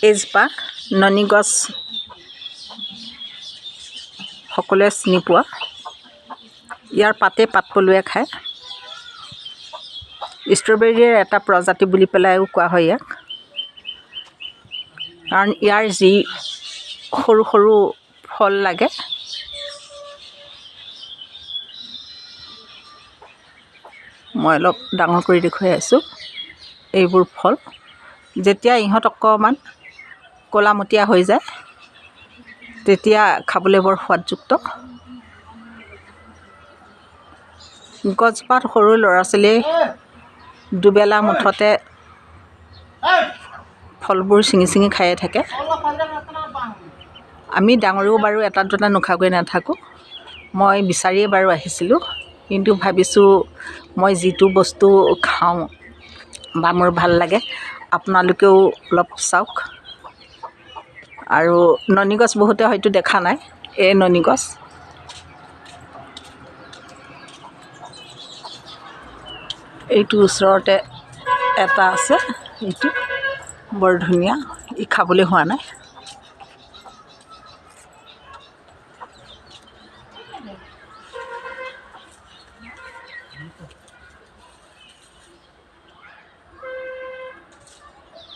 এজপা ননী গছ সকলোৱে চিনি পোৱা। ইয়াৰ পাতে পাত পলুৱে খায়। ষ্ট্ৰবেৰীৰ এটা প্ৰজাতি বুলি পেলাইও কোৱা হয় ইয়াক, কাৰণ ইয়াৰ যি সৰু সৰু ফল লাগে মই অলপ ডাঙৰ কৰি দেখুৱাই আছোঁ। এইবোৰ ফল যেতিয়া ইহঁত অকণমান ক'লামতীয়া হৈ যায় তেতিয়া খাবলৈ বৰ সোৱাদযুক্ত। গছজোপাত সৰু ল'ৰা ছোৱালীয়ে দুবেলা মুঠতে ফলবোৰ ছিঙি ছিঙি খায়ে থাকে। আমি ডাঙৰেও বাৰু এটা দুটা নোখোৱাকৈ নাথাকোঁ। মই বিচাৰিয়ে বাৰু আহিছিলোঁ, কিন্তু ভাবিছোঁ মই যিটো বস্তু খাওঁ বা মোৰ ভাল লাগে আপোনালোকেও অলপ চাওক। আৰু ননী গছ বহুতে হয়তো দেখা নাই, এই ননী গছ। এইটো ওচৰতে এটা আছে, এইটো বৰ ধুনীয়া, ই খাবলৈ হোৱা নাই।